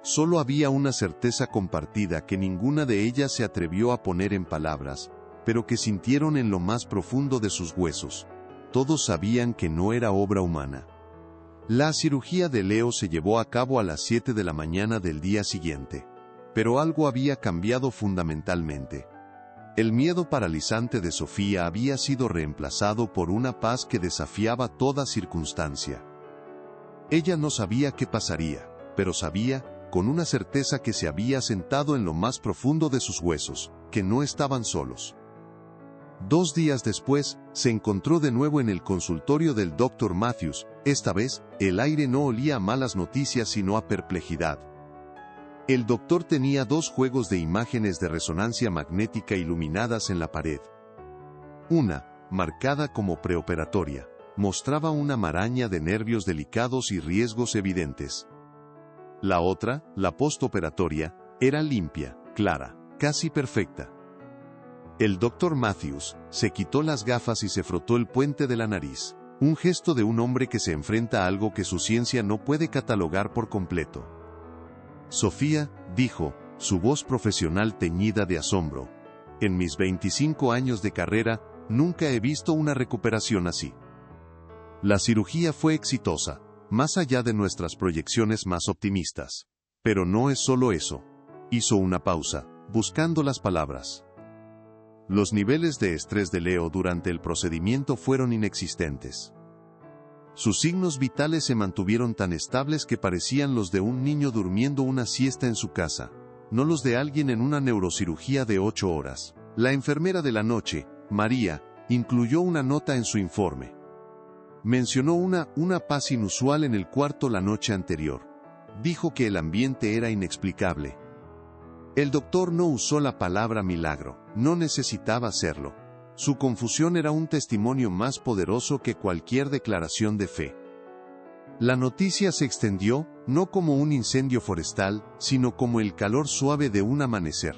Solo había una certeza compartida que ninguna de ellas se atrevió a poner en palabras, pero que sintieron en lo más profundo de sus huesos. Todos sabían que no era obra humana. La cirugía de Leo se llevó a cabo a las 7 de la mañana del día siguiente. Pero algo había cambiado fundamentalmente. El miedo paralizante de Sofía había sido reemplazado por una paz que desafiaba toda circunstancia. Ella no sabía qué pasaría, pero sabía, con una certeza que se había sentado en lo más profundo de sus huesos, que no estaban solos. 2 días después, se encontró de nuevo en el consultorio del Dr. Matthews. Esta vez, el aire no olía a malas noticias sino a perplejidad. El doctor tenía 2 juegos de imágenes de resonancia magnética iluminadas en la pared. Una, marcada como preoperatoria, mostraba una maraña de nervios delicados y riesgos evidentes. La otra, la postoperatoria, era limpia, clara, casi perfecta. El Dr. Matthews se quitó las gafas y se frotó el puente de la nariz, un gesto de un hombre que se enfrenta a algo que su ciencia no puede catalogar por completo. Sofía, dijo, su voz profesional teñida de asombro, en mis 25 años de carrera, nunca he visto una recuperación así. La cirugía fue exitosa, más allá de nuestras proyecciones más optimistas. Pero no es solo eso. Hizo una pausa, buscando las palabras. Los niveles de estrés de Leo durante el procedimiento fueron inexistentes. Sus signos vitales se mantuvieron tan estables que parecían los de un niño durmiendo una siesta en su casa, no los de alguien en una neurocirugía de 8 horas. La enfermera de la noche, María, incluyó una nota en su informe. Mencionó una paz inusual en el cuarto la noche anterior. Dijo que el ambiente era inexplicable. El doctor no usó la palabra milagro, no necesitaba hacerlo. Su confusión era un testimonio más poderoso que cualquier declaración de fe. La noticia se extendió, no como un incendio forestal, sino como el calor suave de un amanecer.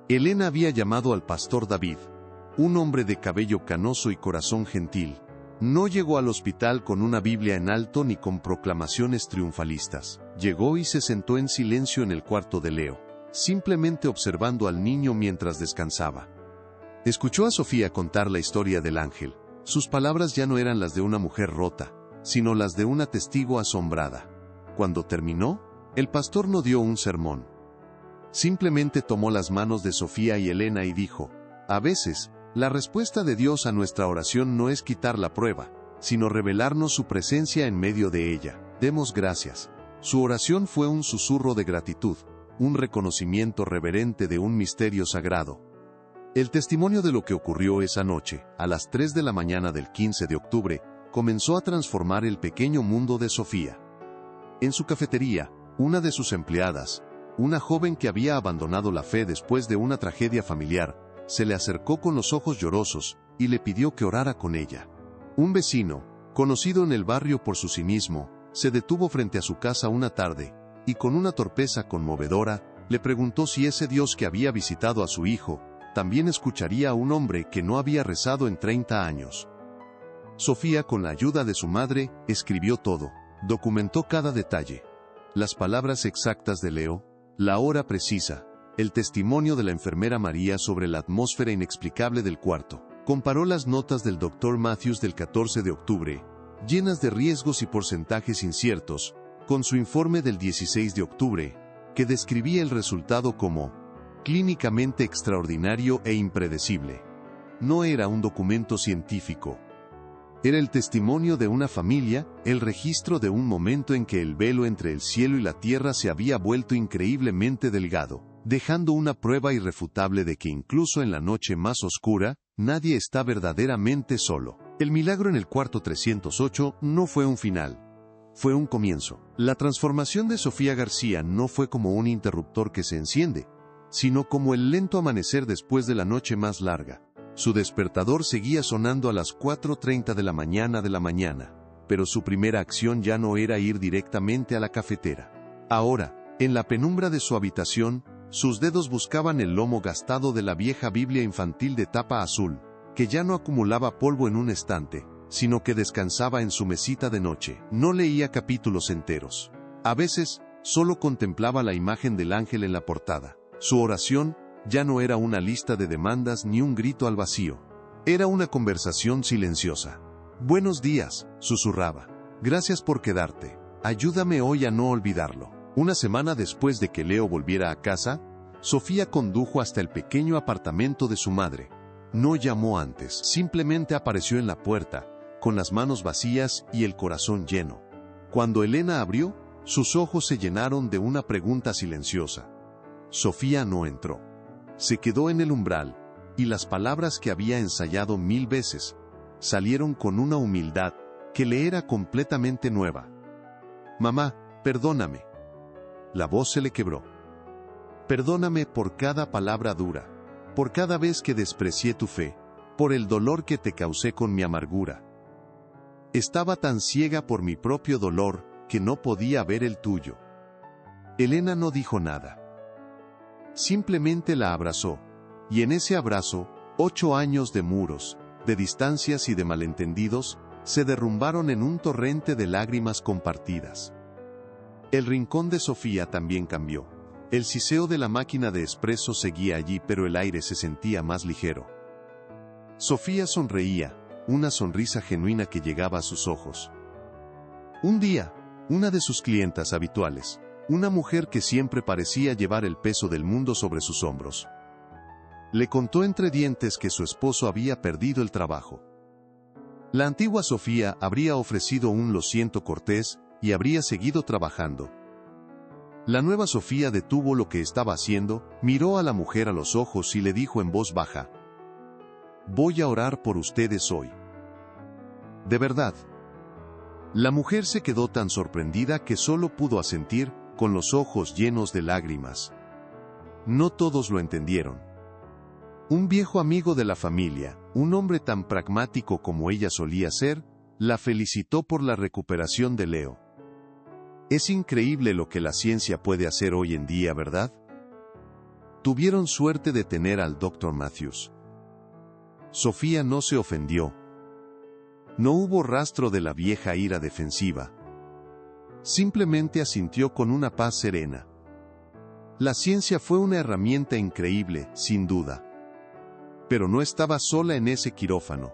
Elena había llamado al pastor David, un hombre de cabello canoso y corazón gentil. No llegó al hospital con una Biblia en alto ni con proclamaciones triunfalistas. Llegó y se sentó en silencio en el cuarto de Leo, simplemente observando al niño mientras descansaba. Escuchó a Sofía contar la historia del ángel. Sus palabras ya no eran las de una mujer rota, sino las de una testigo asombrada. Cuando terminó, el pastor no dio un sermón. Simplemente tomó las manos de Sofía y Elena y dijo, a veces, la respuesta de Dios a nuestra oración no es quitar la prueba, sino revelarnos su presencia en medio de ella. Demos gracias. Su oración fue un susurro de gratitud, un reconocimiento reverente de un misterio sagrado. El testimonio de lo que ocurrió esa noche, a las 3 de la mañana del 15 de octubre, comenzó a transformar el pequeño mundo de Sofía. En su cafetería, una de sus empleadas, una joven que había abandonado la fe después de una tragedia familiar, se le acercó con los ojos llorosos y le pidió que orara con ella. Un vecino, conocido en el barrio por su cinismo, se detuvo frente a su casa una tarde, y con una torpeza conmovedora, le preguntó si ese Dios que había visitado a su hijo, también escucharía a un hombre que no había rezado en 30 años. Sofía, con la ayuda de su madre, escribió todo, documentó cada detalle. Las palabras exactas de Leo, la hora precisa, el testimonio de la enfermera María sobre la atmósfera inexplicable del cuarto. Comparó las notas del Dr. Matthews del 14 de octubre, llenas de riesgos y porcentajes inciertos, con su informe del 16 de octubre, que describía el resultado como clínicamente extraordinario e impredecible. No era un documento científico. Era el testimonio de una familia, el registro de un momento en que el velo entre el cielo y la tierra se había vuelto increíblemente delgado, dejando una prueba irrefutable de que incluso en la noche más oscura, nadie está verdaderamente solo. El milagro en el cuarto 308 no fue un final. Fue un comienzo. La transformación de Sofía García no fue como un interruptor que se enciende, sino como el lento amanecer después de la noche más larga. Su despertador seguía sonando a las 4:30 de la mañana, pero su primera acción ya no era ir directamente a la cafetera. Ahora, en la penumbra de su habitación, sus dedos buscaban el lomo gastado de la vieja Biblia infantil de tapa azul, que ya no acumulaba polvo en un estante, sino que descansaba en su mesita de noche. No leía capítulos enteros. A veces, solo contemplaba la imagen del ángel en la portada. Su oración ya no era una lista de demandas ni un grito al vacío. Era una conversación silenciosa. «Buenos días», susurraba. «Gracias por quedarte. Ayúdame hoy a no olvidarlo». Una semana después de que Leo volviera a casa, Sofía condujo hasta el pequeño apartamento de su madre. No llamó antes, simplemente apareció en la puerta, con las manos vacías y el corazón lleno. Cuando Elena abrió, sus ojos se llenaron de una pregunta silenciosa. Sofía no entró. Se quedó en el umbral, y las palabras que había ensayado 1000 veces, salieron con una humildad que le era completamente nueva. «Mamá, perdóname». La voz se le quebró. «Perdóname por cada palabra dura, por cada vez que desprecié tu fe, por el dolor que te causé con mi amargura. Estaba tan ciega por mi propio dolor que no podía ver el tuyo». Elena no dijo nada. Simplemente la abrazó, y en ese abrazo, 8 años de muros, de distancias y de malentendidos, se derrumbaron en un torrente de lágrimas compartidas. El rincón de Sofía también cambió. El siseo de la máquina de espresso seguía allí, pero el aire se sentía más ligero. Sofía sonreía, una sonrisa genuina que llegaba a sus ojos. Un día, una de sus clientas habituales, una mujer que siempre parecía llevar el peso del mundo sobre sus hombros, le contó entre dientes que su esposo había perdido el trabajo. La antigua Sofía habría ofrecido un lo siento cortés y habría seguido trabajando. La nueva Sofía detuvo lo que estaba haciendo, miró a la mujer a los ojos y le dijo en voz baja: «Voy a orar por ustedes hoy». «¿De verdad?». La mujer se quedó tan sorprendida que solo pudo asentir, con los ojos llenos de lágrimas. No todos lo entendieron. Un viejo amigo de la familia, un hombre tan pragmático como ella solía ser, la felicitó por la recuperación de Leo. «Es increíble lo que la ciencia puede hacer hoy en día, ¿verdad?». Tuvieron suerte de tener al Dr. Matthews. Sofía no se ofendió. No hubo rastro de la vieja ira defensiva. Simplemente asintió con una paz serena. La ciencia fue una herramienta increíble, sin duda. Pero no estaba sola en ese quirófano.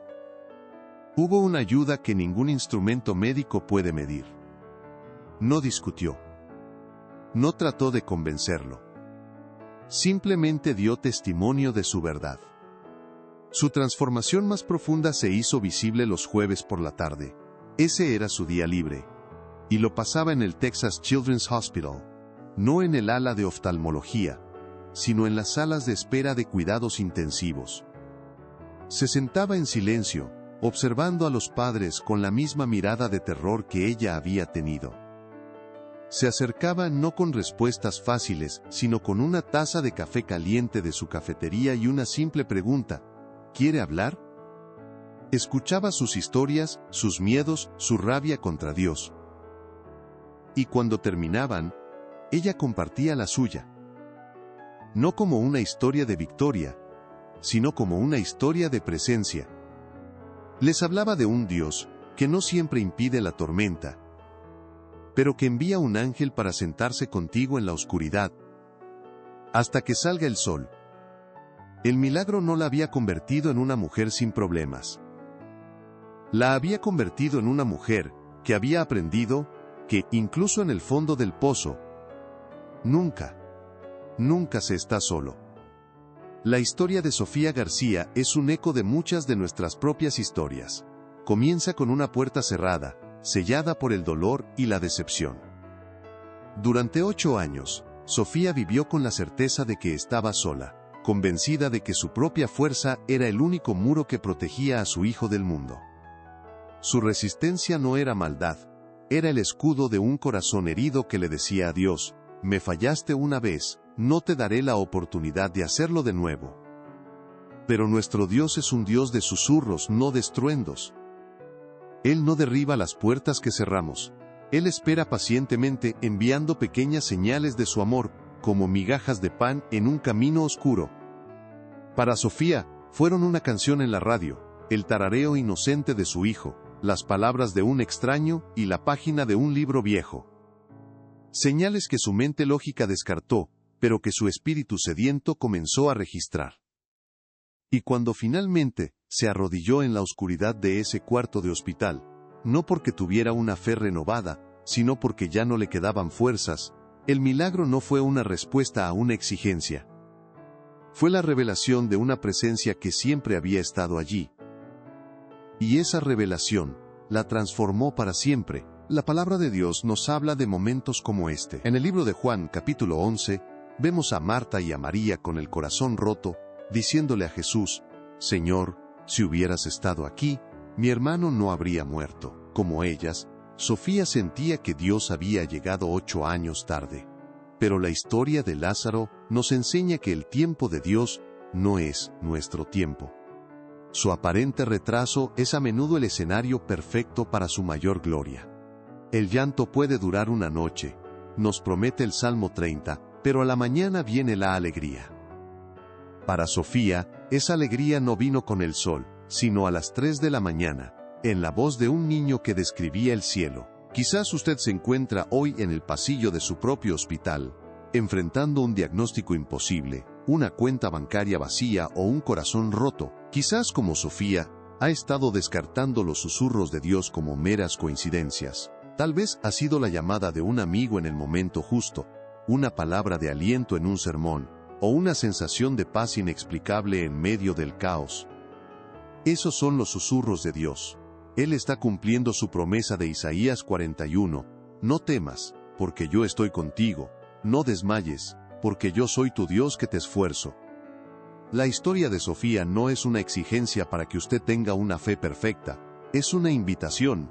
Hubo una ayuda que ningún instrumento médico puede medir. No discutió. No trató de convencerlo. Simplemente dio testimonio de su verdad. Su transformación más profunda se hizo visible los jueves por la tarde. Ese era su día libre. Y lo pasaba en el Texas Children's Hospital, no en el ala de oftalmología, sino en las salas de espera de cuidados intensivos. Se sentaba en silencio, observando a los padres con la misma mirada de terror que ella había tenido. Se acercaba no con respuestas fáciles, sino con una taza de café caliente de su cafetería y una simple pregunta: ¿quiere hablar? Escuchaba sus historias, sus miedos, su rabia contra Dios. Y cuando terminaban, ella compartía la suya. No como una historia de victoria, sino como una historia de presencia. Les hablaba de un Dios que no siempre impide la tormenta, pero que envía un ángel para sentarse contigo en la oscuridad. hasta que salga el sol. El milagro no la había convertido en una mujer sin problemas. La había convertido en una mujer que había aprendido que, incluso en el fondo del pozo, nunca se está solo. La historia de Sofía García es un eco de muchas de nuestras propias historias. Comienza con una puerta cerrada, sellada por el dolor y la decepción. Durante 8 años, Sofía vivió con la certeza de que estaba sola, convencida de que su propia fuerza era el único muro que protegía a su hijo del mundo. Su resistencia no era maldad, era el escudo de un corazón herido que le decía a Dios: me fallaste una vez, no te daré la oportunidad de hacerlo de nuevo. Pero nuestro Dios es un Dios de susurros, no de estruendos. Él no derriba las puertas que cerramos. Él espera pacientemente, enviando pequeñas señales de su amor, como migajas de pan en un camino oscuro. Para Sofía, fueron una canción en la radio, el tarareo inocente de su hijo, las palabras de un extraño y la página de un libro viejo. Señales que su mente lógica descartó, pero que su espíritu sediento comenzó a registrar. Y cuando finalmente se arrodilló en la oscuridad de ese cuarto de hospital, no porque tuviera una fe renovada, sino porque ya no le quedaban fuerzas, el milagro no fue una respuesta a una exigencia. Fue la revelación de una presencia que siempre había estado allí. Y esa revelación la transformó para siempre. La palabra de Dios nos habla de momentos como este. En el libro de Juan, capítulo 11, vemos a Marta y a María con el corazón roto, diciéndole a Jesús: Señor, si hubieras estado aquí, mi hermano no habría muerto. Como ellas, Sofía sentía que Dios había llegado 8 años tarde. Pero la historia de Lázaro nos enseña que el tiempo de Dios no es nuestro tiempo. Su aparente retraso es a menudo el escenario perfecto para su mayor gloria. El llanto puede durar una noche, nos promete el Salmo 30, pero a la mañana viene la alegría. Para Sofía, esa alegría no vino con el sol, sino a las 3 de la mañana, en la voz de un niño que describía el cielo. Quizás usted se encuentra hoy en el pasillo de su propio hospital, enfrentando un diagnóstico imposible, una cuenta bancaria vacía o un corazón roto. Quizás, como Sofía, ha estado descartando los susurros de Dios como meras coincidencias. Tal vez ha sido la llamada de un amigo en el momento justo, una palabra de aliento en un sermón, o una sensación de paz inexplicable en medio del caos. Esos son los susurros de Dios. Él está cumpliendo su promesa de Isaías 41, no temas, porque yo estoy contigo, no desmayes, porque yo soy tu Dios que te esfuerzo. La historia de Sofía no es una exigencia para que usted tenga una fe perfecta, es una invitación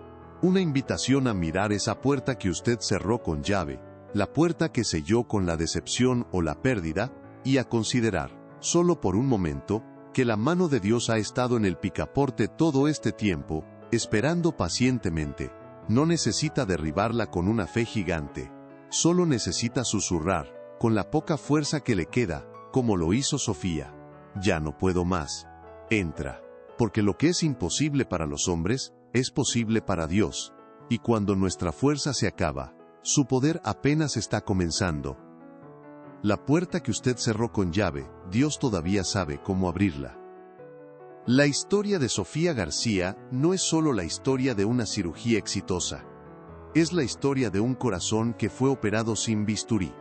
a mirar esa puerta que usted cerró con llave, la puerta que selló con la decepción o la pérdida, y a considerar, solo por un momento, que la mano de Dios ha estado en el picaporte todo este tiempo, esperando pacientemente. No necesita derribarla con una fe gigante, solo necesita susurrar, con la poca fuerza que le queda, como lo hizo Sofía: ya no puedo más. Entra. Porque lo que es imposible para los hombres, es posible para Dios. Y cuando nuestra fuerza se acaba, su poder apenas está comenzando. La puerta que usted cerró con llave, Dios todavía sabe cómo abrirla. La historia de Sofía García no es solo la historia de una cirugía exitosa. Es la historia de un corazón que fue operado sin bisturí.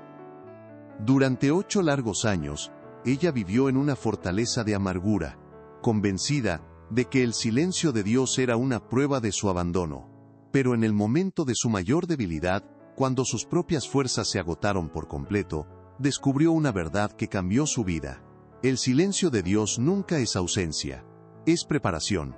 Durante 8 largos años, ella vivió en una fortaleza de amargura, convencida de que el silencio de Dios era una prueba de su abandono. Pero en el momento de su mayor debilidad, cuando sus propias fuerzas se agotaron por completo, descubrió una verdad que cambió su vida. El silencio de Dios nunca es ausencia, es preparación.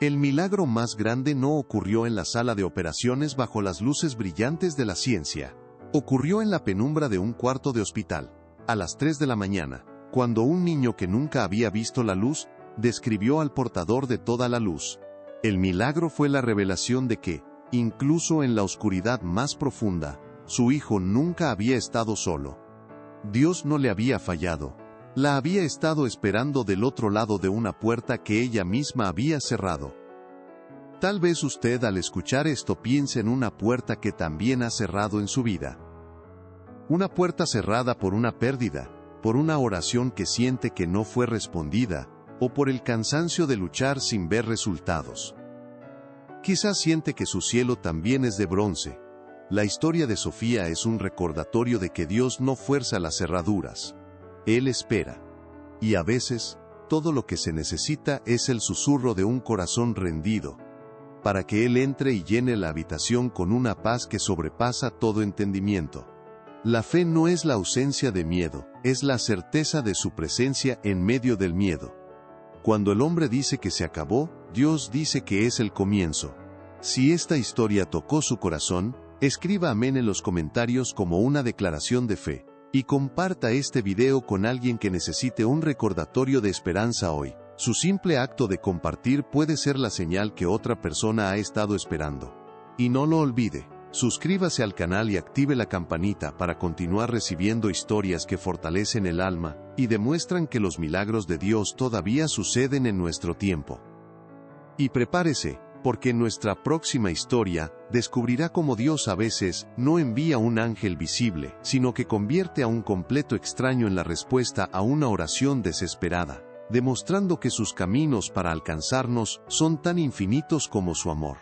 El milagro más grande no ocurrió en la sala de operaciones bajo las luces brillantes de la ciencia. Ocurrió en la penumbra de un cuarto de hospital, a las 3 de la mañana, cuando un niño que nunca había visto la luz, describió al portador de toda la luz. El milagro fue la revelación de que, incluso en la oscuridad más profunda, su hijo nunca había estado solo. Dios no le había fallado. La había estado esperando del otro lado de una puerta que ella misma había cerrado. Tal vez usted al escuchar esto piense en una puerta que también ha cerrado en su vida. Una puerta cerrada por una pérdida, por una oración que siente que no fue respondida, o por el cansancio de luchar sin ver resultados. Quizás siente que su cielo también es de bronce. La historia de Sofía es un recordatorio de que Dios no fuerza las cerraduras. Él espera. Y a veces, todo lo que se necesita es el susurro de un corazón rendido, para que Él entre y llene la habitación con una paz que sobrepasa todo entendimiento. La fe no es la ausencia de miedo, es la certeza de su presencia en medio del miedo. Cuando el hombre dice que se acabó, Dios dice que es el comienzo. Si esta historia tocó su corazón, escriba amén en los comentarios como una declaración de fe, y comparta este video con alguien que necesite un recordatorio de esperanza hoy. Su simple acto de compartir puede ser la señal que otra persona ha estado esperando. Y no lo olvide, suscríbase al canal y active la campanita para continuar recibiendo historias que fortalecen el alma y demuestran que los milagros de Dios todavía suceden en nuestro tiempo. Y prepárese, porque en nuestra próxima historia descubrirá cómo Dios a veces no envía un ángel visible, sino que convierte a un completo extraño en la respuesta a una oración desesperada, demostrando que sus caminos para alcanzarnos son tan infinitos como su amor.